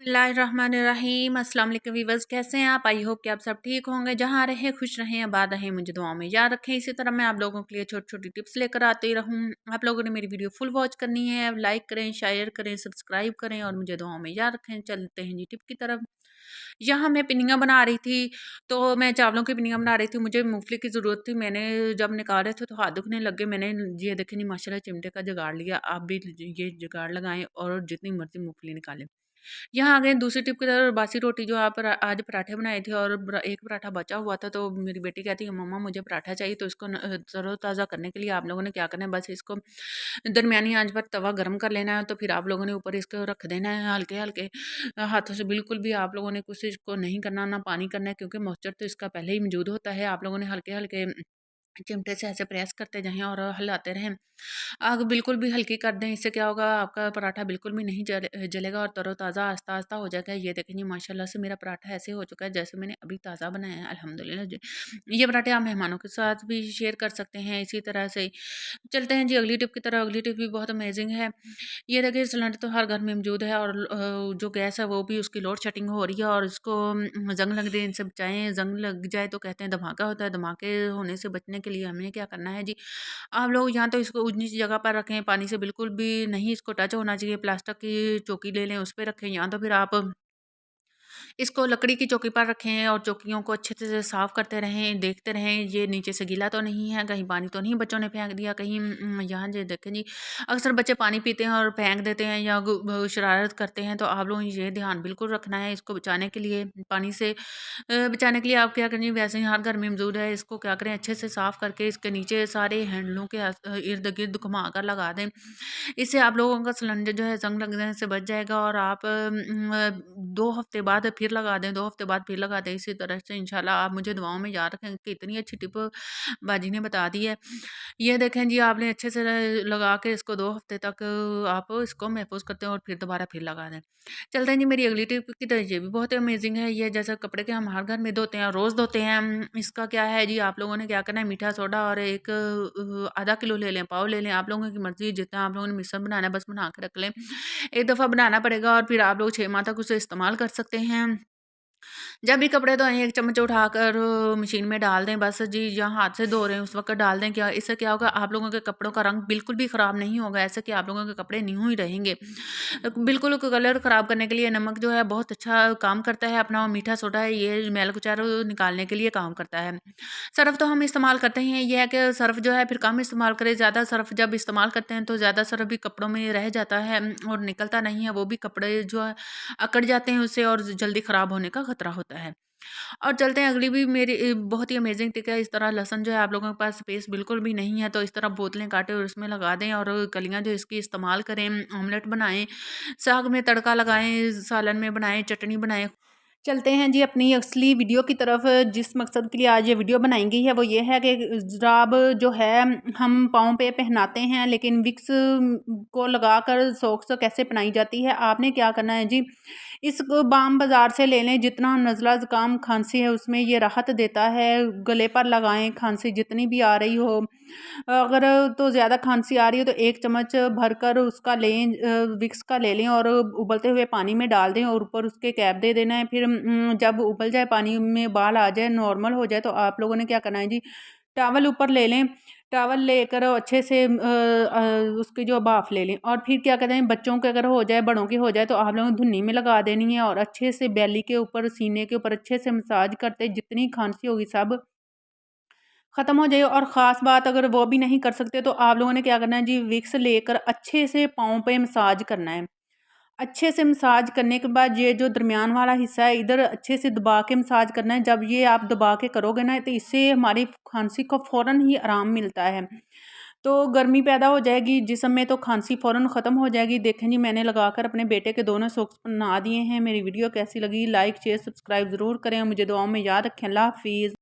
बिस्मिल्लाहिर्रहमानिर्रहीम। अस्सलाम वालेकुम वीवर्स, कैसे हैं आप? आई होप कि आप सब ठीक होंगे। जहाँ रहें खुश रहें, आबाद रहें, मुझे दुआओं में याद रखें। इसी तरह मैं आप लोगों के लिए छोटी छोटी टिप्स लेकर आती रहूँ। आप लोगों ने मेरी वीडियो फुल वॉच करनी है, लाइक करें, शेयर करें, सब्सक्राइब करें और मुझे दुआओं में याद रखें। चलते हैं जी टिप की तरफ। यहाँ मैं पिनिया बना रही थी, तो मैं चावलों की पिनिया बना रही थी। मुझे मूंगफली की ज़रूरत थी। मैंने जब निकाले थे तो हाथ दुखने लगे। मैंने ये देखे नहीं, माशाल्लाह चिमटे का जुगाड़ लिया। आप भी ये जुगाड़ लगाएं और जितनी मर्जी मूंगफली निकालें। यहाँ आ गए दूसरी टिप की तरफ। बासी रोटी जो आप आज पराठे बनाए थे और एक पराठा बचा हुआ था, तो मेरी बेटी कहती है मम्मा मुझे पराठा चाहिए। तो इसको तरोताज़ा करने के लिए आप लोगों ने क्या करना है, बस इसको दरमियानी आंच पर तवा गर्म कर लेना है। तो फिर आप लोगों ने ऊपर इसको रख देना है हल्के हल्के हाथों से। बिल्कुल भी आप लोगों ने कुछ इसको नहीं करना, ना पानी करना है, क्योंकि मॉइस्चर तो इसका पहले ही मौजूद होता है। आप लोगों ने हल्के हल्के चिमटे से ऐसे प्रेस करते जाएं और हिलाते रहें। आग बिल्कुल भी हल्की कर दें। इससे क्या होगा, आपका पराठा बिल्कुल भी नहीं जलेगा और तरोताज़ा आस्ता आस्ता हो जाएगा। ये देखें जी, माशाल्लाह से मेरा पराठा ऐसे हो चुका है जैसे मैंने अभी ताज़ा बनाया है, अल्हम्दुलिल्लाह जी। ये पराठे आप मेहमानों के साथ भी शेयर कर सकते हैं। इसी तरह से चलते हैं जी अगली टिप की तरफ। अगली टिप भी बहुत अमेजिंग है। ये देखिए, सिलेंडर तो हर घर में मौजूद है और जो गैस है वो भी उसकी लोड शेडिंग हो रही है और इसको जंग लगने से बचाएं। जंग लग जाए तो कहते हैं धमाका होता है। धमाके होने से बचने के लिए हमें क्या करना है जी, आप लोग यहाँ तो इसको ऊंची जगह पर रखें, पानी से बिल्कुल भी नहीं इसको टच होना चाहिए। प्लास्टिक की चौकी ले लें, उस पर रखें। या तो फिर आप इसको लकड़ी की चौकी पर रखें और चौकियों को अच्छे से साफ़ करते रहें, देखते रहें ये नीचे से गीला तो नहीं है, कहीं पानी तो नहीं बच्चों ने फेंक दिया, कहीं यहाँ जो देखें जी, अक्सर बच्चे पानी पीते हैं और फेंक देते हैं या शरारत करते हैं। तो आप लोगों ने ये ध्यान बिल्कुल रखना है। इसको बचाने के लिए, पानी से बचाने के लिए आप क्या करें, वैसे ही हर घर में मौजूद है। इसको क्या करें, अच्छे से साफ़ करके इसके नीचे सारे हैंडलों के इर्द गिर्द घुमा कर लगा दें। इससे आप लोगों का सिलेंडर जो है जंग लगने से बच जाएगा। और आप 2 हफ्ते बाद फिर लगा दें, 2 हफ्ते बाद फिर लगा दें। इसी तरह से इंशाल्लाह आप मुझे दुआओं में याद रखें कि इतनी अच्छी टिप बाजी ने बता दी है। ये देखें जी, आपने अच्छे से लगा के इसको 2 हफ्ते तक आप इसको महफूज़ करते हैं और फिर दोबारा फिर लगा दें। चलते हैं जी मेरी अगली टिप की तरफ। ये भी बहुत अमेजिंग है। ये जैसे कपड़े के हम हर घर में धोते हैं, रोज़ धोते हैं। इसका क्या है जी, आप लोगों ने क्या करना है, मीठा सोडा और एक आधा किलो ले लें, पाव ले लें। आप लोगों की मर्ज़ी, जितना आप लोगों ने मिश्रण बनाना है बस बना के रख लें। एक दफ़ा बनाना पड़ेगा और फिर आप लोग 6 माह तक उसे इस्तेमाल कर सकते हैं। जब भी कपड़े धोएँ, 1 चम्मच उठाकर मशीन में डाल दें बस जी, जहाँ हाथ से धो रहे हैं उस वक़्त डाल दें। क्या इससे क्या होगा, आप लोगों के कपड़ों का रंग बिल्कुल भी ख़राब नहीं होगा, ऐसे कि आप लोगों के कपड़े न्यू ही रहेंगे। बिल्कुल कलर ख़राब करने के लिए नमक जो है बहुत अच्छा काम करता है अपना, और मीठा सोडा है ये मैल कुचैल निकालने के लिए काम करता है। सर्फ़ तो हम इस्तेमाल करते ही हैं। ये है कि सर्फ़ जो है फिर कम इस्तेमाल करें। ज़्यादा सर्फ़ जब इस्तेमाल करते हैं तो ज़्यादा सर्फ़ भी कपड़ों में रह जाता है और निकलता नहीं है। वो भी कपड़े जो है अकड़ जाते हैं उससे और जल्दी ख़राब होने का खतरा होता है। और चलते हैं अगली भी मेरी बहुत ही अमेजिंग टिक है। इस तरह लहसुन जो है आप लोगों के पास स्पेस बिल्कुल भी नहीं है, तो इस तरह बोतलें काटें और उसमें लगा दें और कलियाँ जो इसकी इस्तेमाल करें। ऑमलेट बनाएँ, साग में तड़का लगाएँ, सालन में बनाएँ, चटनी बनाएँ। चलते हैं जी अपनी असली वीडियो की तरफ। जिस मकसद के लिए आज ये वीडियो बनाई गई है वो ये है कि जुराब जो है हम पाँव पे पहनाते हैं, लेकिन विक्स को लगाकर सॉक्स कैसे पहनाई जाती है। आपने क्या करना है जी, इसको बाम बाज़ार से ले लें। जितना नज़ला ज़ुकाम खांसी है उसमें ये राहत देता है। गले पर लगाएं, खांसी जितनी भी आ रही हो। अगर तो ज़्यादा खांसी आ रही है तो 1 चम्मच भरकर उसका लें, विक्स का ले लें और उबलते हुए पानी में डाल दें और ऊपर उसके कैप दे देना है। फिर जब उबल जाए, पानी में बाल आ जाए, नॉर्मल हो जाए, तो आप लोगों ने क्या करना है जी, टॉवल ऊपर ले लें। टॉवल लेकर अच्छे से उसकी जो भाफ़ ले लें और फिर क्या कहते हैं, बच्चों के अगर हो जाए, बड़ों की हो जाए, तो आप लोगों को धुन्नी में लगा देनी है और अच्छे से बेली के ऊपर, सीने के ऊपर अच्छे से मसाज करते, जितनी खांसी होगी सब ख़त्म हो जाए। और ख़ास बात, अगर वो भी नहीं कर सकते तो आप लोगों ने क्या करना है जी, विक्स लेकर अच्छे से पाँव पे मसाज करना है। अच्छे से मसाज करने के बाद ये जो दरमियान वाला हिस्सा है, इधर अच्छे से दबा के मसाज करना है। जब ये आप दबा के करोगे ना, तो इससे हमारी खांसी को फ़ौरन ही आराम मिलता है। तो गर्मी पैदा हो जाएगी जिस्म में, तो खांसी फ़ौरन ख़त्म हो जाएगी। देखें जी, मैंने लगाकर अपने बेटे के दोनों सॉक्स पहना दिए हैं। मेरी वीडियो कैसी लगी, लाइक शेयर सब्सक्राइब ज़रूर करें। मुझे दुआओं में याद रखें। अल्लाह हाफ़िज़।